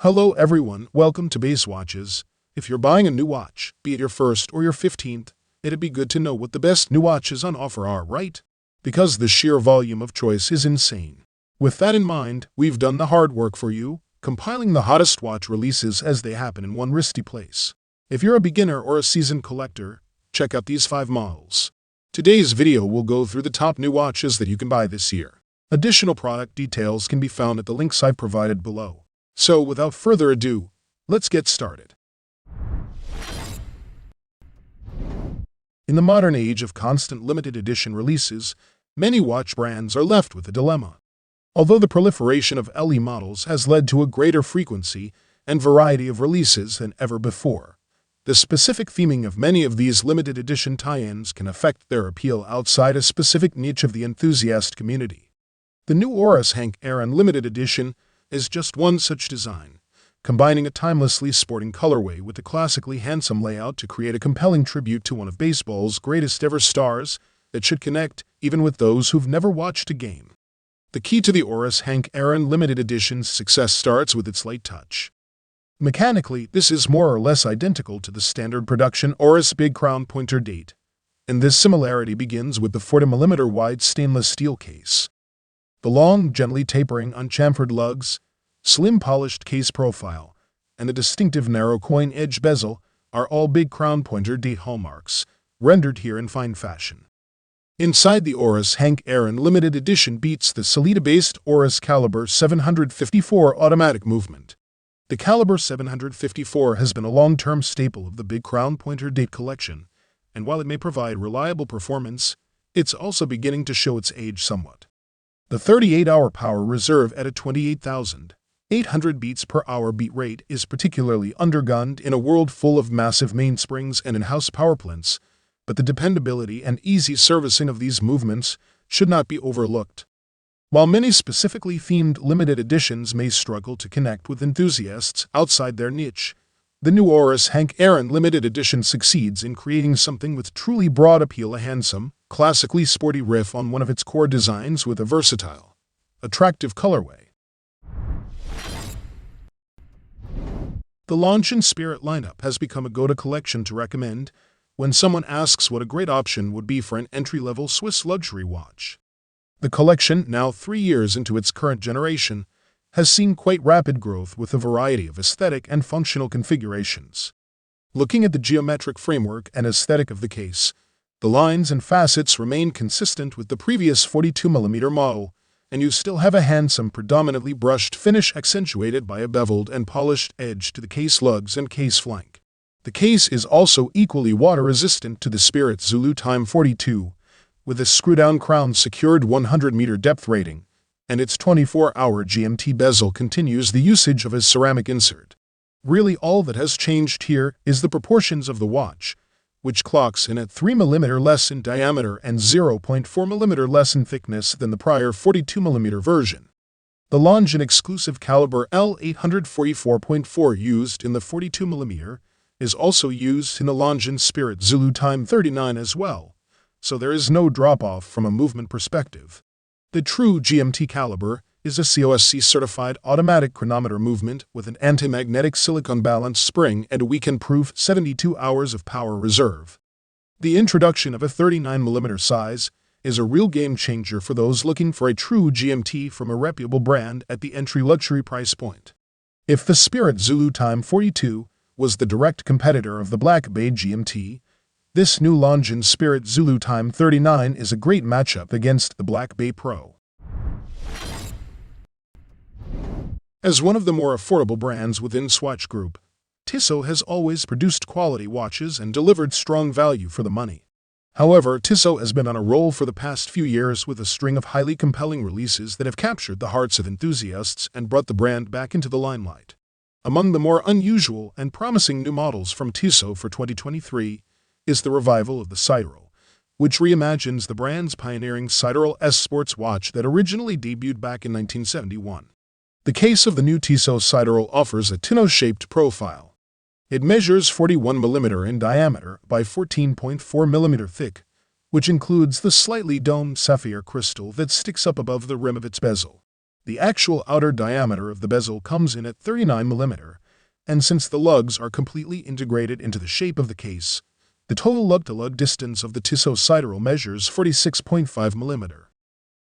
Hello everyone, welcome to Base Watches. If you're buying a new watch, be it your first or your 15th, it'd be good to know what the best new watches on offer are, right? Because the sheer volume of choice is insane. With that in mind, we've done the hard work for you, compiling the hottest watch releases as they happen in one risky place. If you're a beginner or a seasoned collector, check out these 5 models. Today's video will go through the top new watches that you can buy this year. Additional product details can be found at the links I've provided below. So, without further ado, let's get started. In the modern age of constant limited edition releases, many watch brands are left with a dilemma. Although the proliferation of LE models has led to a greater frequency and variety of releases than ever before, the specific theming of many of these limited edition tie-ins can affect their appeal outside a specific niche of the enthusiast community. The new Oris Hank Aaron limited edition is just one such design, combining a timelessly sporting colorway with a classically handsome layout to create a compelling tribute to one of baseball's greatest ever stars that should connect even with those who've never watched a game. The key to the Oris Hank Aaron limited edition's success starts with its light touch. Mechanically, this is more or less identical to the standard production Oris Big Crown Pointer date, and this similarity begins with the 40mm wide stainless steel case. The long, gently tapering unchamfered lugs, slim polished case profile, and the distinctive narrow coin edge bezel are all Big Crown Pointer date hallmarks, rendered here in fine fashion. Inside, the Oris Hank Aaron limited edition beats the Salida-based Oris Caliber 754 automatic movement. The Caliber 754 has been a long-term staple of the Big Crown Pointer date collection, and while it may provide reliable performance, it's also beginning to show its age somewhat. The 38-hour power reserve at a 28,800 beats per hour beat rate is particularly undergunned in a world full of massive mainsprings and in-house power plants, but the dependability and easy servicing of these movements should not be overlooked. While many specifically themed limited editions may struggle to connect with enthusiasts outside their niche, the new Oris Hank Aaron limited edition succeeds in creating something with truly broad appeal, a handsome, classically sporty riff on one of its core designs with a versatile, attractive colorway. The Longines Spirit lineup has become a go-to collection to recommend when someone asks what a great option would be for an entry-level Swiss luxury watch. The collection, now 3 years into its current generation, has seen quite rapid growth with a variety of aesthetic and functional configurations. Looking at the geometric framework and aesthetic of the case, the lines and facets remain consistent with the previous 42mm model, and you still have a handsome, predominantly brushed finish accentuated by a beveled and polished edge to the case lugs and case flank. The case is also equally water-resistant to the Spirit Zulu Time 42, with a screw-down crown secured 100-meter depth rating, and its 24-hour GMT bezel continues the usage of a ceramic insert. Really, all that has changed here is the proportions of the watch, which clocks in at 3mm less in diameter and 0.4mm less in thickness than the prior 42mm version. The Longines exclusive caliber L844.4 used in the 42mm is also used in the Longines Spirit Zulu Time 39 as well, so there is no drop-off from a movement perspective. The true GMT caliber is a COSC-certified automatic chronometer movement with an anti-magnetic silicone balance spring and a weekend-proof 72 hours of power reserve. The introduction of a 39mm size is a real game-changer for those looking for a true GMT from a reputable brand at the entry luxury price point. If the Spirit Zulu Time 42 was the direct competitor of the Black Bay GMT, this new Longines Spirit Zulu Time 39 is a great matchup against the Black Bay Pro. As one of the more affordable brands within Swatch Group, Tissot has always produced quality watches and delivered strong value for the money. However, Tissot has been on a roll for the past few years with a string of highly compelling releases that have captured the hearts of enthusiasts and brought the brand back into the limelight. Among the more unusual and promising new models from Tissot for 2023 is the revival of the Sideral, which reimagines the brand's pioneering Sideral S sports watch that originally debuted back in 1971. The case of the new Tissot Sideral offers a tonneau-shaped profile. It measures 41mm in diameter by 14.4mm thick, which includes the slightly domed sapphire crystal that sticks up above the rim of its bezel. The actual outer diameter of the bezel comes in at 39 mm, and since the lugs are completely integrated into the shape of the case, the total lug-to-lug distance of the Tissot Sideral measures 46.5 mm.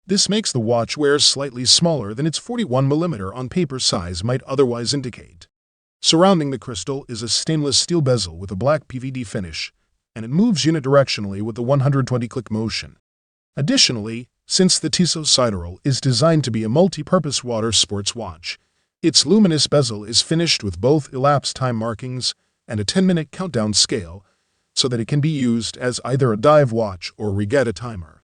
This makes the watch wear slightly smaller than its 41 mm on paper size might otherwise indicate. Surrounding the crystal is a stainless steel bezel with a black PVD finish, and it moves unidirectionally with a 120-click motion. Additionally, since the Tissot Sideral is designed to be a multi-purpose water sports watch, its luminous bezel is finished with both elapsed time markings and a 10-minute countdown scale, so that it can be used as either a dive watch or regatta timer.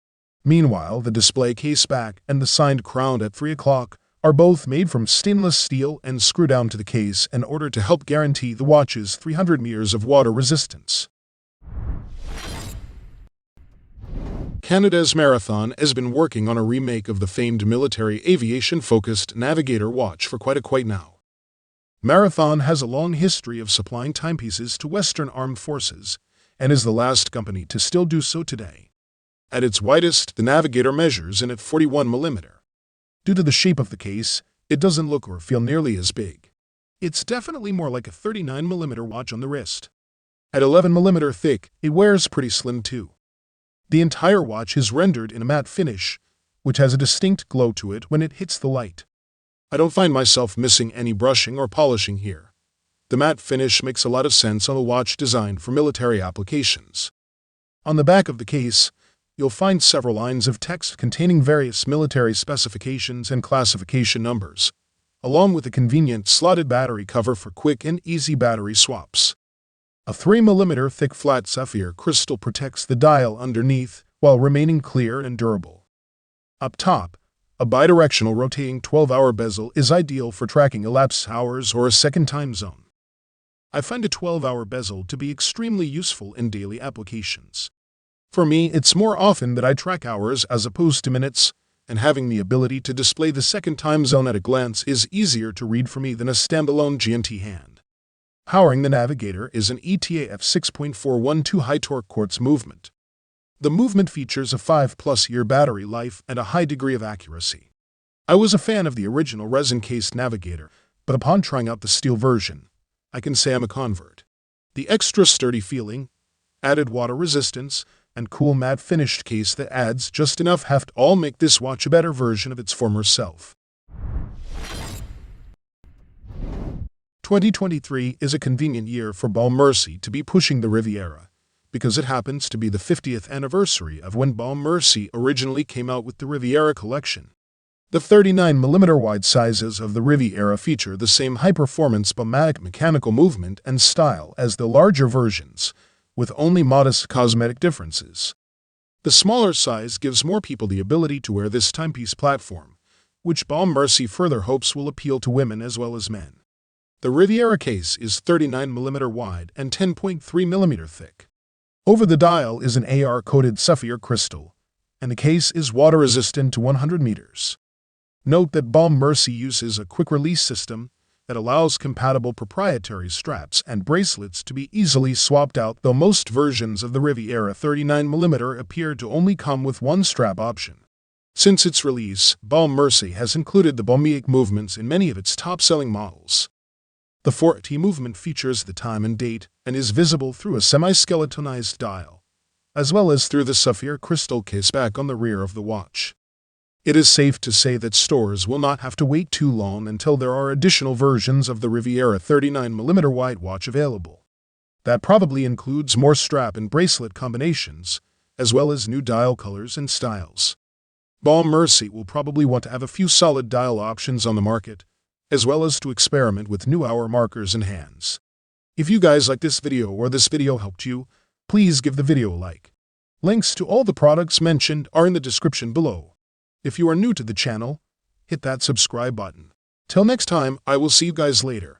Meanwhile, the display case back and the signed crown at 3 o'clock are both made from stainless steel and screw down to the case in order to help guarantee the watch's 300 meters of water resistance. Canada's Marathon has been working on a remake of the famed military aviation-focused Navigator watch for quite now. Marathon has a long history of supplying timepieces to Western armed forces and is the last company to still do so today. At its widest, the Navigator measures in at 41 mm. Due to the shape of the case, it doesn't look or feel nearly as big. It's definitely more like a 39 mm watch on the wrist. At 11 mm thick, it wears pretty slim too. The entire watch is rendered in a matte finish, which has a distinct glow to it when it hits the light. I don't find myself missing any brushing or polishing here. The matte finish makes a lot of sense on a watch designed for military applications. On the back of the case, you'll find several lines of text containing various military specifications and classification numbers, along with a convenient slotted battery cover for quick and easy battery swaps. A 3 mm thick flat sapphire crystal protects the dial underneath while remaining clear and durable. Up top, a bidirectional rotating 12-hour bezel is ideal for tracking elapsed hours or a second time zone. I find a 12-hour bezel to be extremely useful in daily applications. For me, it's more often that I track hours as opposed to minutes, and having the ability to display the second time zone at a glance is easier to read for me than a standalone GMT hand. Powering the Navigator is an ETAF 6.412 high-torque quartz movement. The movement features a 5-plus-year battery life and a high degree of accuracy. I was a fan of the original resin-cased Navigator, but upon trying out the steel version, I can say I'm a convert. The extra sturdy feeling, added water resistance, and cool matte finished case that adds just enough heft all make this watch a better version of its former self. 2023 is a convenient year for Baume Mercier to be pushing the Riviera, because it happens to be the 50th anniversary of when Baume Mercier originally came out with the Riviera collection. The 39 mm wide sizes of the Riviera feature the same high-performance Baumatic mechanical movement and style as the larger versions, with only modest cosmetic differences. The smaller size gives more people the ability to wear this timepiece platform, which Baume Mercier further hopes will appeal to women as well as men. The Riviera case is 39 mm wide and 10.3 mm thick. Over the dial is an AR-coated sapphire crystal, and the case is water-resistant to 100 meters. Note that Baume Mercier uses a quick-release system that allows compatible proprietary straps and bracelets to be easily swapped out, though most versions of the Riviera 39 mm appear to only come with one strap option. Since its release, Baume Mercier has included the Baumeic movements in many of its top-selling models. The 4T movement features the time and date and is visible through a semi-skeletonized dial, as well as through the sapphire crystal case back on the rear of the watch. It is safe to say that stores will not have to wait too long until there are additional versions of the Riviera 39 mm wide watch available. That probably includes more strap and bracelet combinations, as well as new dial colors and styles. Baume Mercier will probably want to have a few solid dial options on the market, as well as to experiment with new hour markers and hands. If you guys like this video or this video helped you, please give the video a like. Links to all the products mentioned are in the description below. If you are new to the channel, hit that subscribe button. Till next time, I will see you guys later.